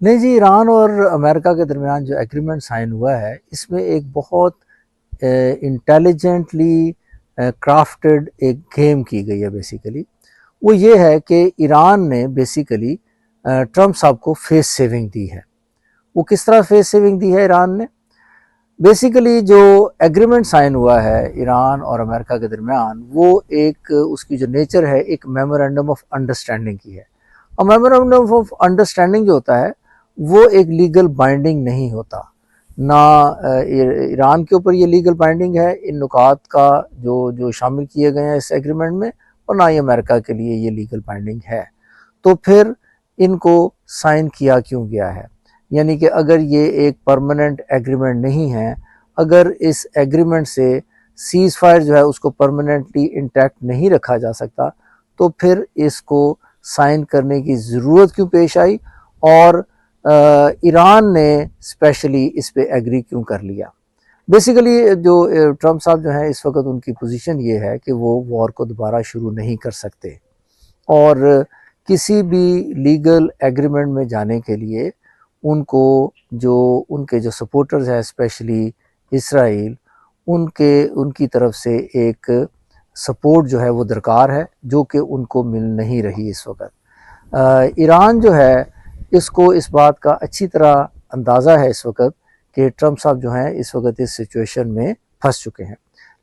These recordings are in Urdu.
نہیں جی، ایران اور امریکہ کے درمیان جو ایگریمنٹ سائن ہوا ہے اس میں ایک بہت انٹیلیجنٹلی کرافٹڈ ایک گیم کی گئی ہے بیسیکلی. وہ یہ ہے کہ ایران نے بیسیکلی ٹرمپ صاحب کو فیس سیونگ دی ہے. وہ کس طرح فیس سیونگ دی ہے ایران نے؟ بیسیکلی جو ایگریمنٹ سائن ہوا ہے ایران اور امریکہ کے درمیان، وہ ایک اس کی جو نیچر ہے ایک میمورینڈم آف انڈرسٹینڈنگ کی ہے. اور میمورینڈم آف انڈرسٹینڈنگ جو ہوتا ہے وہ ایک لیگل بائنڈنگ نہیں ہوتا. نہ ایران کے اوپر یہ لیگل بائنڈنگ ہے ان نکات کا جو شامل کیے گئے ہیں اس ایگریمنٹ میں، اور نہ ہی امریکہ کے لیے یہ لیگل بائنڈنگ ہے. تو پھر ان کو سائن کیا کیوں گیا ہے؟ یعنی کہ اگر یہ ایک پرماننٹ ایگریمنٹ نہیں ہے، اگر اس ایگریمنٹ سے سیز فائر جو ہے اس کو پرماننٹلی انٹیکٹ نہیں رکھا جا سکتا، تو پھر اس کو سائن کرنے کی ضرورت کیوں پیش آئی، اور ایران نے اسپیشلی اس پہ ایگری کیوں کر لیا؟ بیسیکلی جو ٹرمپ صاحب جو ہیں اس وقت ان کی پوزیشن یہ ہے کہ وہ وار کو دوبارہ شروع نہیں کر سکتے، اور کسی بھی لیگل ایگریمنٹ میں جانے کے لیے ان کے جو سپورٹرز ہیں اسپیشلی اسرائیل، ان کی طرف سے ایک سپورٹ جو ہے وہ درکار ہے، جو کہ ان کو مل نہیں رہی اس وقت. ایران جو ہے اس کو اس بات کا اچھی طرح اندازہ ہے اس وقت کہ ٹرمپ صاحب جو ہیں اس وقت اس سچویشن میں پھنس چکے ہیں،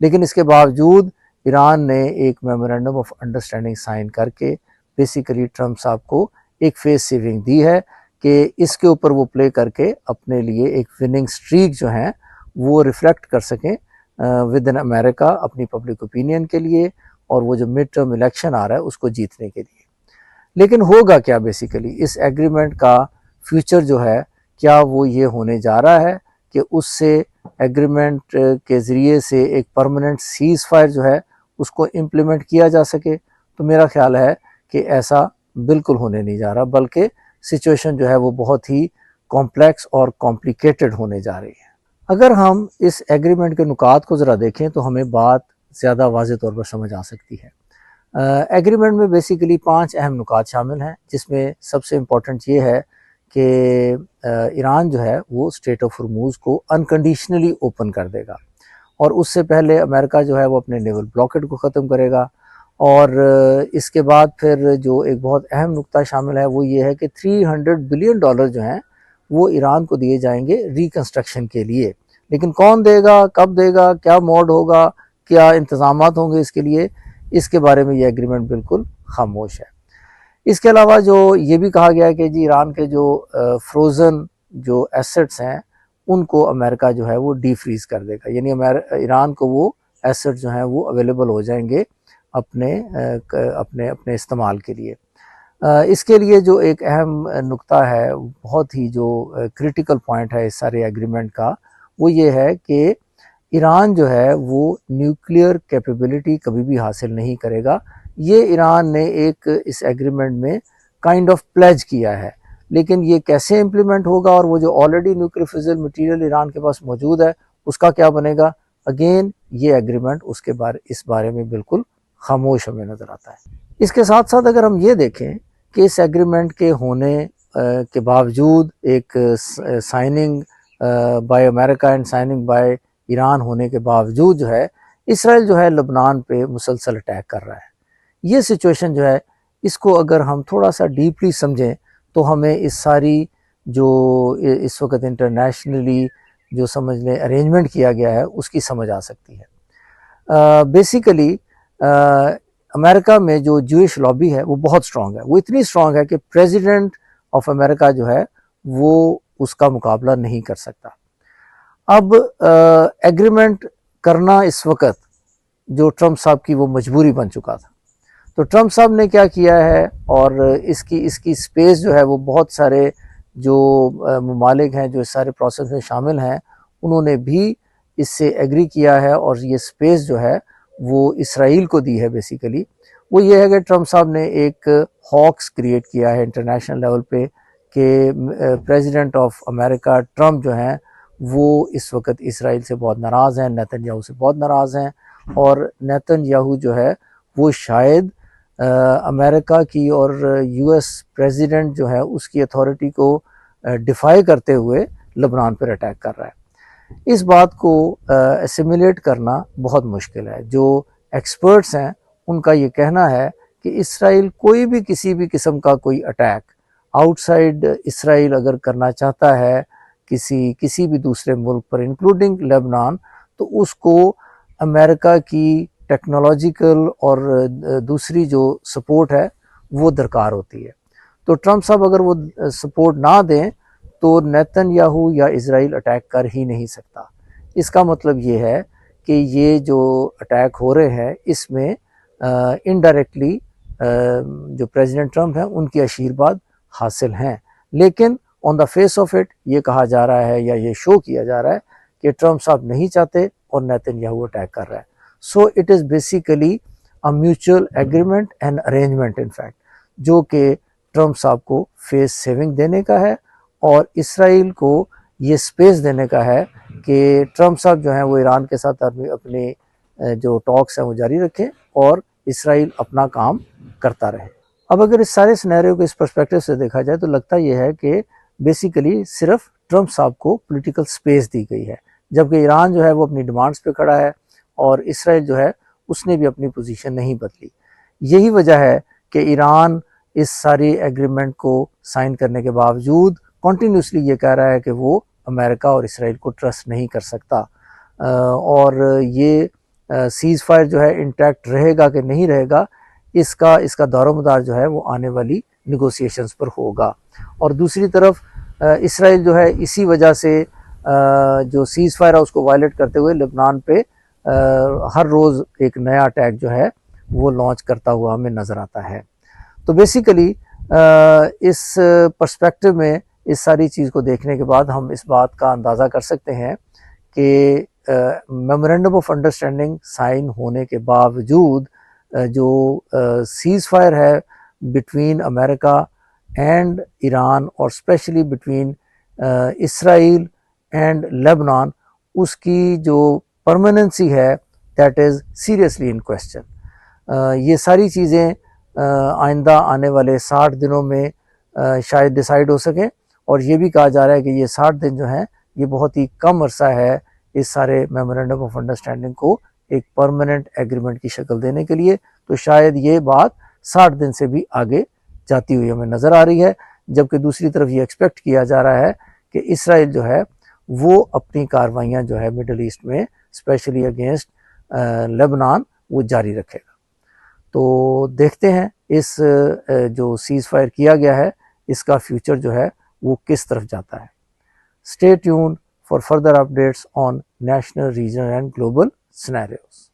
لیکن اس کے باوجود ایران نے ایک میمورینڈم آف انڈرسٹینڈنگ سائن کر کے بیسیکلی ٹرمپ صاحب کو ایک فیس سیونگ دی ہے کہ اس کے اوپر وہ پلے کر کے اپنے لیے ایک وننگ سٹریک جو ہیں وہ ریفلیکٹ کر سکیں ود ان امریکہ اپنی پبلک اوپینین کے لیے، اور وہ جو مڈ ٹرم الیکشن آ رہا ہے اس کو جیتنے کے لیے. لیکن ہوگا کیا بیسیکلی اس ایگریمنٹ کا فیوچر جو ہے، کیا وہ یہ ہونے جا رہا ہے کہ اس سے ایگریمنٹ کے ذریعے سے ایک پرماننٹ سیز فائر جو ہے اس کو امپلیمنٹ کیا جا سکے؟ تو میرا خیال ہے کہ ایسا بالکل ہونے نہیں جا رہا، بلکہ سچویشن جو ہے وہ بہت ہی کمپلیکس اور کمپلیکیٹڈ ہونے جا رہی ہے. اگر ہم اس ایگریمنٹ کے نکات کو ذرا دیکھیں تو ہمیں بات زیادہ واضح طور پر سمجھ آ سکتی ہے. ایگریمنٹ میں بیسیکلی 5 اہم نکات شامل ہیں، جس میں سب سے امپورٹنٹ یہ ہے کہ ایران جو ہے وہ اسٹریٹ آف ہرموز کو انکنڈیشنلی اوپن کر دے گا، اور اس سے پہلے امریکہ جو ہے وہ اپنے نیول بلاکیڈ کو ختم کرے گا. اور اس کے بعد پھر جو ایک بہت اہم نکتہ شامل ہے وہ یہ ہے کہ $300 بلین جو ہیں وہ ایران کو دیے جائیں گے ریکنسٹرکشن کے لیے. لیکن کون دے گا، کب دے گا، کیا موڈ ہوگا، کیا انتظامات ہوں گے اس کے لیے، اس کے بارے میں یہ ایگریمنٹ بالکل خاموش ہے. اس کے علاوہ جو یہ بھی کہا گیا ہے کہ جی ایران کے جو فروزن جو ایسٹس ہیں ان کو امریکہ جو ہے وہ ڈی فریز کر دے گا، یعنی ایران کو وہ ایسٹ جو ہیں وہ اویلیبل ہو جائیں گے اپنے استعمال کے لیے. اس کے لیے جو ایک اہم نکتہ ہے، بہت ہی جو کریٹیکل پوائنٹ ہے اس سارے ایگریمنٹ کا، وہ یہ ہے کہ ایران جو ہے وہ نیوکلیئر کیپیبلٹی کبھی بھی حاصل نہیں کرے گا. یہ ایران نے ایک اس ایگریمنٹ میں کائنڈ آف پلیج کیا ہے، لیکن یہ کیسے امپلیمنٹ ہوگا، اور وہ جو already nuclear fizzle material Iran کے پاس موجود ہے اس کا کیا بنے گا؟ اگین یہ ایگریمنٹ اس بارے میں بالکل خاموش ہمیں نظر آتا ہے. اس کے ساتھ ساتھ اگر ہم یہ دیکھیں کہ اس ایگریمنٹ کے ہونے کے باوجود ایک signing by America and signing by Iran ہونے کے باوجود جو ہے اسرائیل جو ہے لبنان پہ مسلسل اٹیک کر رہا ہے. یہ سچویشن جو ہے اس کو اگر ہم تھوڑا سا ڈیپلی سمجھیں تو ہمیں اس ساری جو اس وقت انٹرنیشنلی جو سمجھ لیں ارینجمنٹ کیا گیا ہے اس کی سمجھ آ سکتی ہے. بیسیکلی امریکہ میں جو جوئش لابی ہے وہ بہت سٹرونگ ہے، وہ اتنی سٹرونگ ہے کہ پریزیڈنٹ آف امریکہ جو ہے وہ اس کا مقابلہ نہیں کر سکتا. اب ایگریمنٹ کرنا اس وقت جو ٹرمپ صاحب کی وہ مجبوری بن چکا تھا. تو ٹرمپ صاحب نے کیا کیا ہے، اور اس کی سپیس جو ہے وہ بہت سارے جو ممالک ہیں جو اس سارے پروسیس میں شامل ہیں انہوں نے بھی اس سے ایگری کیا ہے، اور یہ سپیس جو ہے وہ اسرائیل کو دی ہے. بیسیکلی وہ یہ ہے کہ ٹرمپ صاحب نے ایک ہاکس کریٹ کیا ہے انٹرنیشنل لیول پہ کہ پریزیڈنٹ آف امریکہ ٹرمپ جو ہیں وہ اس وقت اسرائیل سے بہت ناراض ہیں، نیتن یاہو سے بہت ناراض ہیں، اور نیتن یاہو جو ہے وہ شاید امریکہ کی اور US پریزیڈنٹ جو ہے اس کی اتھارٹی کو ڈیفائی کرتے ہوئے لبنان پر اٹیک کر رہا ہے۔ اس بات کو اسیمیلیٹ کرنا بہت مشکل ہے۔ جو ایکسپرٹس ہیں ان کا یہ کہنا ہے کہ اسرائیل کوئی بھی کسی بھی قسم کا کوئی اٹیک آؤٹ سائڈ اسرائیل اگر کرنا چاہتا ہے کسی بھی دوسرے ملک پر انکلوڈنگ لیبنان، تو اس کو امریکہ کی ٹیکنالوجیکل اور دوسری جو سپورٹ ہے وہ درکار ہوتی ہے۔ تو ٹرمپ صاحب اگر وہ سپورٹ نہ دیں تو نیتن یاہو یا اسرائیل اٹیک کر ہی نہیں سکتا۔ اس کا مطلب یہ ہے کہ یہ جو اٹیک ہو رہے ہیں اس میں انڈائریکٹلی جو پریزیڈنٹ ٹرمپ ہیں ان کی آشیرواد حاصل ہیں، لیکن آن دا فیس آف اٹ یہ کہا جا رہا ہے یا یہ شو کیا جا رہا ہے کہ ٹرمپ صاحب نہیں چاہتے اور نیتن یاہو اٹیک کر رہا ہے۔ So it is basically a mutual agreement and arrangement in fact, جو کہ ٹرمپ صاحب کو فیس سیونگ دینے کا ہے اور اسرائیل کو یہ سپیس دینے کا ہے کہ ٹرمپ صاحب جو ہیں وہ ایران کے ساتھ اپنے جو ٹاکس ہیں وہ جاری رکھیں اور اسرائیل اپنا کام کرتا رہے۔ اب اگر اس سارے سینیریو کو اس پرسپیکٹو سے دیکھا جائے تو لگتا یہ ہے کہ بیسیکلی صرف ٹرمپ صاحب کو پولیٹیکل سپیس دی گئی ہے، جبکہ ایران جو ہے وہ اپنی ڈیمانڈز پہ کھڑا ہے اور اسرائیل جو ہے اس نے بھی اپنی پوزیشن نہیں بدلی۔ یہی وجہ ہے کہ ایران اس ساری ایگریمنٹ کو سائن کرنے کے باوجود کنٹینیوسلی یہ کہہ رہا ہے کہ وہ امریکہ اور اسرائیل کو ٹرسٹ نہیں کر سکتا، اور یہ سیز فائر جو ہے انٹیکٹ رہے گا کہ نہیں رہے گا اس کا دور و مدار جو ہے وہ آنے والی نیگوسیشنز پر ہوگا۔ اور دوسری طرف اسرائیل جو ہے اسی وجہ سے جو سیز فائر ہے اس کو وائلیٹ کرتے ہوئے لبنان پہ ہر روز ایک نیا اٹیک جو ہے وہ لانچ کرتا ہوا ہمیں نظر آتا ہے۔ تو بیسیکلی اس پرسپیکٹو میں اس ساری چیز کو دیکھنے کے بعد ہم اس بات کا اندازہ کر سکتے ہیں کہ میمورینڈم آف انڈرسٹینڈنگ سائن ہونے کے باوجود جو سیز فائر ہے بٹوین امریکہ اینڈ ایران اور especially between Israel and Lebanon, اس کی جو پرماننسی ہے that is seriously in question. یہ ساری چیزیں آئندہ آنے والے 60 دنوں میں شاید ڈیسائیڈ ہو سکیں، اور یہ بھی کہا جا رہا ہے کہ یہ 60 دن جو ہیں یہ بہت ہی کم عرصہ ہے اس سارے میمورینڈم آف انڈرسٹینڈنگ کو ایک پرماننٹ ایگریمنٹ کی شکل دینے کے لیے۔ تو شاید یہ بات 60 دن سے بھی آگے جاتی ہوئی ہمیں نظر آ رہی ہے، جبکہ دوسری طرف یہ ایکسپیکٹ کیا جا رہا ہے کہ اسرائیل جو ہے وہ اپنی کارروائیاں جو ہے مڈل ایسٹ میں اسپیشلی اگینسٹ لیبنان وہ جاری رکھے گا۔ تو دیکھتے ہیں اس جو سیز فائر کیا گیا ہے اس کا فیوچر جو ہے وہ کس طرف جاتا ہے۔ Stay tune for further updates on national, regional and global scenarios.